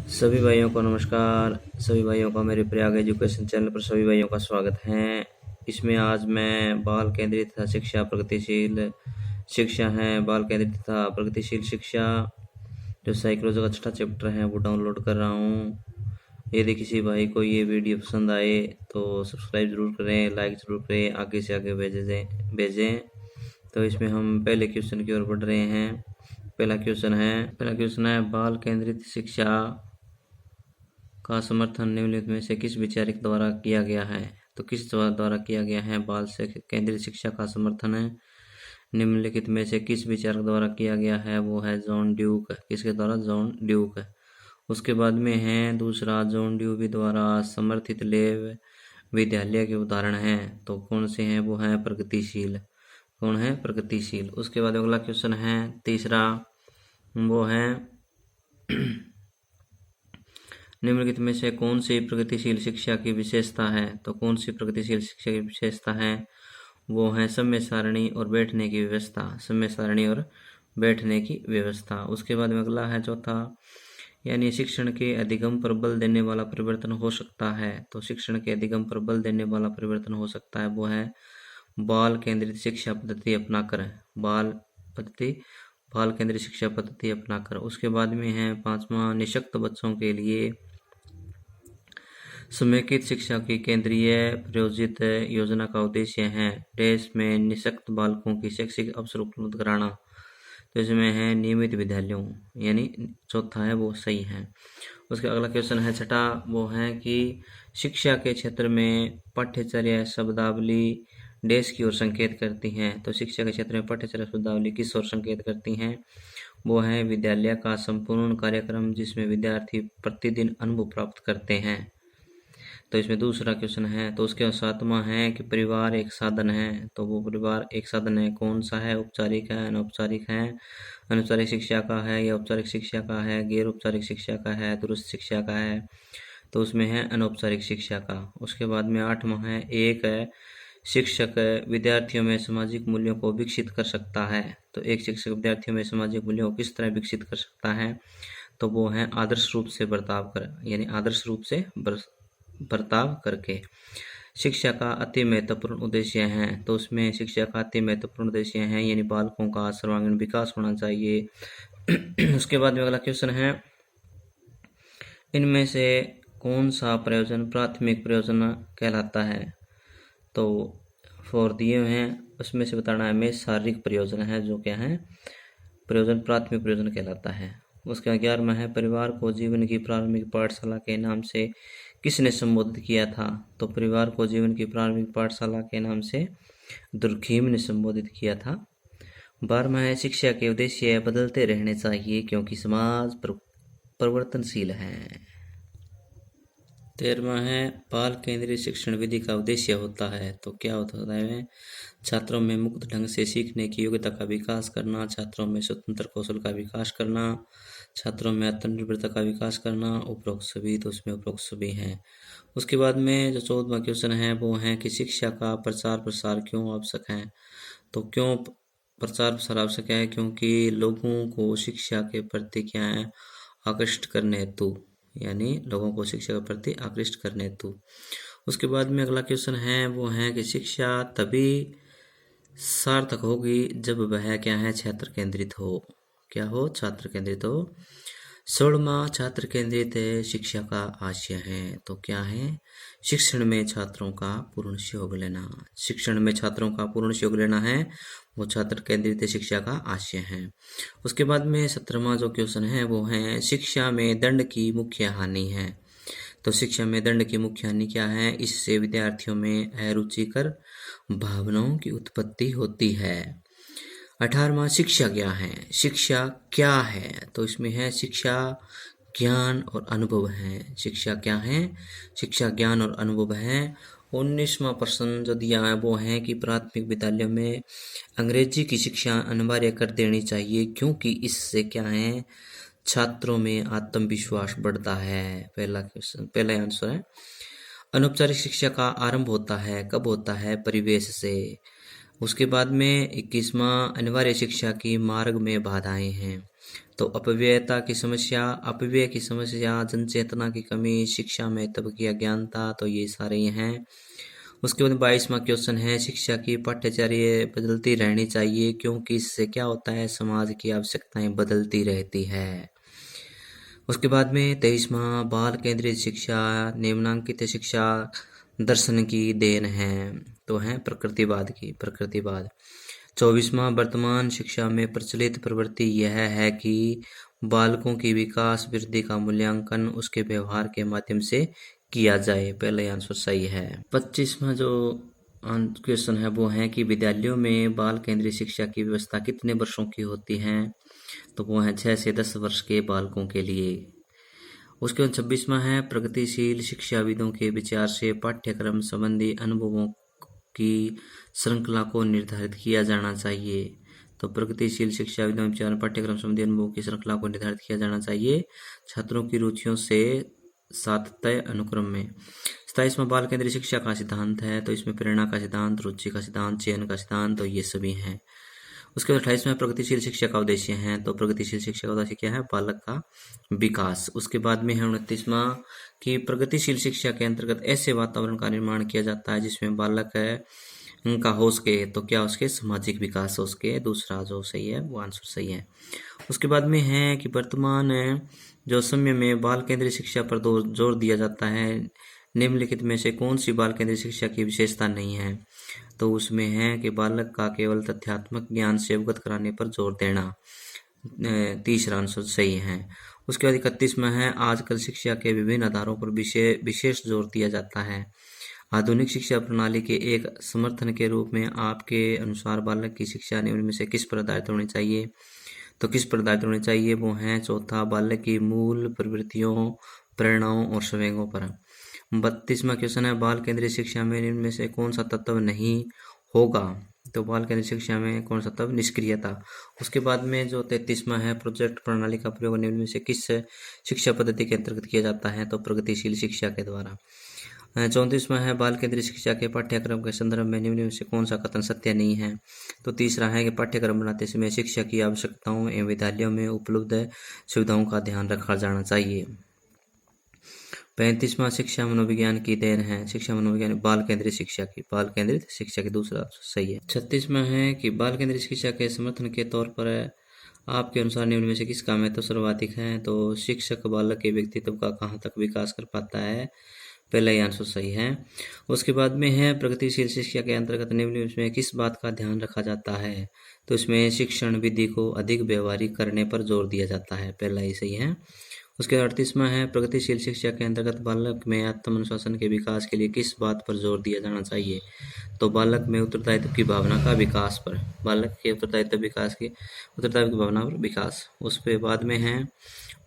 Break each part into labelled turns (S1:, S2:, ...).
S1: सभी भाइयों को नमस्कार। सभी भाइयों का मेरे प्रयाग एजुकेशन चैनल पर सभी भाइयों का स्वागत है। इसमें आज मैं बाल केंद्रित तथा शिक्षा प्रगतिशील शिक्षा है बाल केंद्रित तथा प्रगतिशील शिक्षा जो साइकोलॉजी का छठा चैप्टर है वो डाउनलोड कर रहा हूँ। यदि किसी भाई को ये वीडियो पसंद आए तो सब्सक्राइब जरूर करें, लाइक जरूर करें, आगे से आगे भेजें। तो इसमें हम पहले क्वेश्चन की ओर बढ़ रहे हैं। पहला क्वेश्चन है बाल केंद्रित शिक्षा का समर्थन निम्नलिखित में से किस विचारक द्वारा किया गया है? तो किस द्वारा किया गया है बाल से केंद्रित शिक्षा का समर्थन है निम्नलिखित में से किस विचारक द्वारा किया गया है? वो है जॉन ड्यूक। किसके द्वारा? John Duke. उसके बाद में है दूसरा, जॉन ड्यूक द्वारा समर्थित लेव विद्यालय के उदाहरण हैं। तो कौन से हैं? वो है प्रगतिशील। कौन है? प्रगतिशील। उसके बाद अगला क्वेश्चन है तीसरा, वो है निम्नलिखित में से कौन सी प्रगतिशील शिक्षा की विशेषता है? तो कौन सी प्रगतिशील शिक्षा की विशेषता है? वो है समय सारणी और बैठने की व्यवस्था। समय सारणी और बैठने की व्यवस्था। उसके बाद में अगला है चौथा, यानी शिक्षण के अधिगम पर बल देने वाला परिवर्तन हो सकता है। तो शिक्षण के अधिगम पर बल देने वाला परिवर्तन हो सकता है, वो है बाल केंद्रित शिक्षा पद्धति अपनाकर। बाल केंद्रित शिक्षा पद्धति अपनाकर। उसके बाद में है पांचवा, निःशक्त बच्चों के लिए समेकित शिक्षा की केंद्रीय प्रायोजित योजना का उद्देश्य है देश में निःशक्त बालकों की शैक्षिक अवसर उपलब्ध कराना। तो इसमें है नियमित विद्यालयों, यानी चौथा है वो सही है। उसका अगला क्वेश्चन है छठा, वो है कि शिक्षा के क्षेत्र में पाठ्यचर्या शब्दावली देश की ओर संकेत करती हैं। तो शिक्षा के क्षेत्र में पाठ्यचर्या शब्दावली किस ओर संकेत करती हैं? वो है विद्यालय का संपूर्ण कार्यक्रम जिसमें विद्यार्थी प्रतिदिन अनुभव प्राप्त करते हैं। तो इसमें दूसरा क्वेश्चन है। तो उसके सातवां है कि परिवार एक साधन है। तो वो परिवार एक साधन है, कौन सा है? औपचारिक है, अनौपचारिक है, अनौपचारिक शिक्षा का है या औपचारिक शिक्षा का है, गैर औपचारिक शिक्षा का है, दूरस्थ शिक्षा का है? तो उसमें है अनौपचारिक शिक्षा का। उसके बाद में आठवां है, एक है शिक्षक विद्यार्थियों में सामाजिक मूल्यों को विकसित कर सकता है। तो एक शिक्षक विद्यार्थियों में सामाजिक मूल्यों को किस तरह विकसित कर सकता है? तो वो है आदर्श रूप से बर्ताव कर, यानी आदर्श रूप से बर्ताव करके। शिक्षा का अति महत्वपूर्ण उद्देश्य है। तो उसमें शिक्षा का अति महत्वपूर्ण उद्देश्य है, यानी बालकों का सर्वांगीण विकास होना चाहिए। उसके बाद में अगला क्वेश्चन है, इनमें से कौन सा प्रयोजन प्राथमिक प्रयोजन कहलाता है? तो 4 दिए हैं, उसमें से बताना है में शारीरिक प्रयोजन है, जो क्या है? प्रयोजन प्राथमिक प्रयोजन कहलाता है। उसका 11वां है, परिवार को जीवन की प्रारंभिक पाठशाला के नाम से किसने संबोधित किया था? तो परिवार को जीवन की प्रारंभिक पाठशाला के नाम से दुर्खीम ने संबोधित किया था। 12वां है, शिक्षा के उद्देश्य बदलते रहने चाहिए क्योंकि समाज परिवर्तनशील है। 13वां है, बाल केंद्रीय शिक्षण विधि का उद्देश्य होता है। तो क्या होता है? छात्रों में मुक्त ढंग से सीखने की योग्यता का विकास करना, छात्रों में स्वतंत्र कौशल का विकास करना, छात्रों में आत्मनिर्भरता का विकास करना। उपरोक्त सभी, तो उसमें उपरोक्त सभी हैं। उसके बाद में जो 14वां क्वेश्चन है वो है कि शिक्षा का प्रचार प्रसार क्यों आवश्यक है? तो क्यों प्रचार प्रसार आवश्यक है? क्योंकि लोगों को शिक्षा के प्रति क्या है? आकृष्ट करने हेतु, यानी लोगों को शिक्षा के प्रति आकृष्ट करने हेतु। उसके बाद में अगला क्वेश्चन है वो है कि शिक्षा तभी सार्थक होगी जब वह क्या है? छात्र केंद्रित हो। क्या हो? छात्र केंद्रित हो। 16वां, छात्र केंद्रित शिक्षा का आशय है। तो क्या है? शिक्षण में छात्रों का पूर्ण सहयोग लेना। शिक्षण में छात्रों का पूर्ण सहयोग लेना है, वो छात्र केंद्रित शिक्षा का आशय है। उसके बाद में 17वां जो क्वेश्चन है वो है, शिक्षा में दंड की मुख्य हानि है। तो शिक्षा में दंड की मुख्य हानि क्या है? इससे विद्यार्थियों में अरुचिकर भावनाओं की उत्पत्ति होती है। 18वां, शिक्षा क्या है? शिक्षा क्या है? तो इसमें है शिक्षा ज्ञान और अनुभव है। शिक्षा क्या है? शिक्षा ज्ञान और अनुभव है। 19वां प्रश्न जो दिया है वो है कि प्राथमिक विद्यालयों में अंग्रेजी की शिक्षा अनिवार्य कर देनी चाहिए क्योंकि इससे क्या है? छात्रों में आत्मविश्वास बढ़ता है। पहला क्वेश्चन, पहला आंसर है। अनौपचारिक शिक्षा का आरंभ होता है, कब होता है? परिवेश से। उसके बाद में 21वां, अनिवार्य शिक्षा की मार्ग में बाधाएं हैं। तो अपव्यय की समस्या, जनचेतना की कमी, शिक्षा में तब की अज्ञानता, तो ये सारे ही हैं। उसके बाद 22वां क्वेश्चन है, शिक्षा की पाठ्यचर्या बदलती रहनी चाहिए क्योंकि इससे क्या होता है, समाज की आवश्यकताएं बदलती रहती है। उसके बाद में 23वां, बाल केंद्रित शिक्षा निम्नांकित शिक्षा दर्शन की देन है, तो है प्रकृतिवाद। 24वां, वर्तमान शिक्षा में प्रचलित प्रवृत्ति यह है कि बालकों की विकास वृद्धि का मूल्यांकन उसके व्यवहार के माध्यम से किया जाए। पहला आंसर सही है। 25वां जो क्वेश्चन है वो है कि विद्यालयों में बाल केंद्रित शिक्षा की व्यवस्था कितने वर्षों की होती है, तो वो है 6 से 10 वर्ष के बालकों के लिए। उसके बाद 26वां है, प्रगतिशील शिक्षाविदों के विचार से पाठ्यक्रम संबंधी अनुभवों की श्रृंखला को निर्धारित किया जाना चाहिए। तो प्रगतिशील शिक्षाविदों के विचार पाठ्यक्रम संबंधी अनुभवों की श्रृंखला को निर्धारित किया जाना चाहिए छात्रों की रुचियों से साथ तय अनुक्रम में। 27वां, बाल केंद्रीय शिक्षा का सिद्धांत है, तो इसमें प्रेरणा का सिद्धांत, रुचि का सिद्धांत, चयन का सिद्धांत, तो ये सभी हैं। उसके बाद 28वां, प्रगतिशील शिक्षा का उद्देश्य है, तो प्रगतिशील शिक्षा का उद्देश्य क्या है, बालक का विकास। उसके बाद में है 29वां कि प्रगतिशील शिक्षा के अंतर्गत ऐसे वातावरण का निर्माण किया जाता है जिसमें बालक है उनका हो सके, तो क्या उसके सामाजिक विकास हो सके। दूसरा जो सही है वो आंसर सही है। उसके बाद में है कि वर्तमान जो समय में बाल केंद्रीय शिक्षा पर जोर दिया जाता है, निम्नलिखित में से कौन सी बाल केंद्रीय शिक्षा की विशेषता नहीं है, तो उसमें है कि बालक का केवल तथ्यात्मक ज्ञान से अवगत कराने पर जोर देना। तीसरा आंसर सही है। उसके बाद 31 में है, आजकल शिक्षा के विभिन्न आधारों पर विशेष जोर दिया जाता है। आधुनिक शिक्षा प्रणाली के एक समर्थन के रूप में आपके अनुसार बालक की शिक्षा निम्न में से किस पर आधारित होनी चाहिए, तो किस पर आधारित होनी चाहिए, वो है चौथा, बालक की मूल प्रवृत्तियों, प्रेरणाओं और संवेगों पर। 32वां क्वेश्चन है, बाल केंद्रीय शिक्षा में निम्न में से कौन सा तत्व नहीं होगा, तो बाल केंद्रीय शिक्षा में कौन सा तत्व, निष्क्रियता। उसके बाद में जो 33वां है, प्रोजेक्ट प्रणाली का प्रयोग निम्न में से किस शिक्षा पद्धति के अंतर्गत किया जाता है, तो प्रगतिशील शिक्षा के द्वारा। 34वां है, बाल केंद्रीय शिक्षा के पाठ्यक्रम के संदर्भ में निम्न में से कौन सा कथन सत्य नहीं है, तो तीसरा है कि पाठ्यक्रम बनाते समय शिक्षा की आवश्यकताओं एवं विद्यालयों में उपलब्ध सुविधाओं का ध्यान रखा जाना चाहिए। 35वां, शिक्षा मनोविज्ञान की देन है, शिक्षा मनोविज्ञान बाल केंद्रित शिक्षा की दूसरा सही है। 36वां है कि बाल केंद्रित शिक्षा के समर्थन के तौर पर आपके अनुसार निम्न में से किसका महत्व सर्वाधिक है, तो शिक्षक बालक के व्यक्तित्व का कहाँ तक विकास कर पाता है, पहला ही आंसर सही है। उसके बाद में है, प्रगतिशील शिक्षा के अंतर्गत निम्न में किस बात का ध्यान रखा जाता है, तो इसमें शिक्षण विधि को अधिक व्यवहारिक करने पर जोर दिया जाता है, पहला ही सही है। उसके 38वां है, प्रगतिशील शिक्षा के अंतर्गत बालक में आत्म अनुशासन के विकास के लिए किस बात पर जोर दिया जाना चाहिए, तो बालक में उत्तरदायित्व की भावना का विकास पर, बालक के उत्तरदायित्व की भावना पर विकास। उसके बाद में है,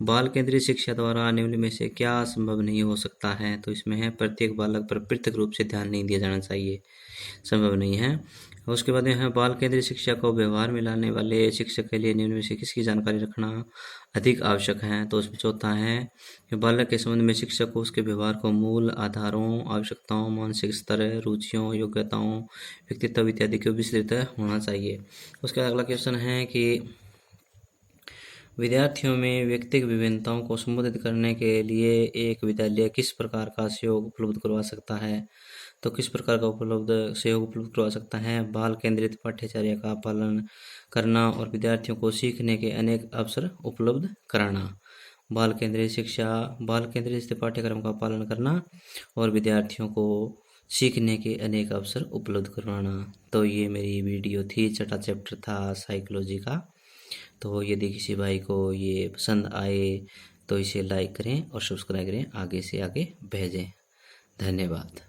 S1: बाल केंद्रीय शिक्षा द्वारा निम्न में से क्या संभव नहीं हो सकता है, तो इसमें है प्रत्येक बालक पर पृथक रूप से ध्यान नहीं दिया जाना चाहिए, संभव नहीं है। उसके बाद में है, बाल केंद्रीय शिक्षा को व्यवहार में लाने वाले शिक्षक के लिए निम्न में से किसकी जानकारी रखना अधिक आवश्यक है, तो उसमें चौथा है कि बालक के संबंध में शिक्षक को उसके व्यवहार को मूल आधारों, आवश्यकताओं, मानसिक स्तर, रुचियों, योग्यताओं, व्यक्तित्व इत्यादि को विस्तृत होना चाहिए। उसका अगला क्वेश्चन है कि विद्यार्थियों में व्यक्तिगत विभिन्नताओं को संबोधित करने के लिए एक विद्यालय किस प्रकार का सहयोग उपलब्ध करवा सकता है, तो किस प्रकार का सहयोग उपलब्ध करवा सकता है, बाल केंद्रित पाठ्यचर्या का पालन करना और विद्यार्थियों को सीखने के अनेक अवसर उपलब्ध कराना। बाल केंद्रित पाठ्यक्रम का पालन करना और विद्यार्थियों को सीखने के अनेक अवसर उपलब्ध करवाना। तो ये मेरी वीडियो थी, छठा चैप्टर था साइकोलॉजी का। तो यदि किसी भाई को ये पसंद आए तो इसे लाइक करें और सब्सक्राइब करें, आगे से आगे भेजें। धन्यवाद।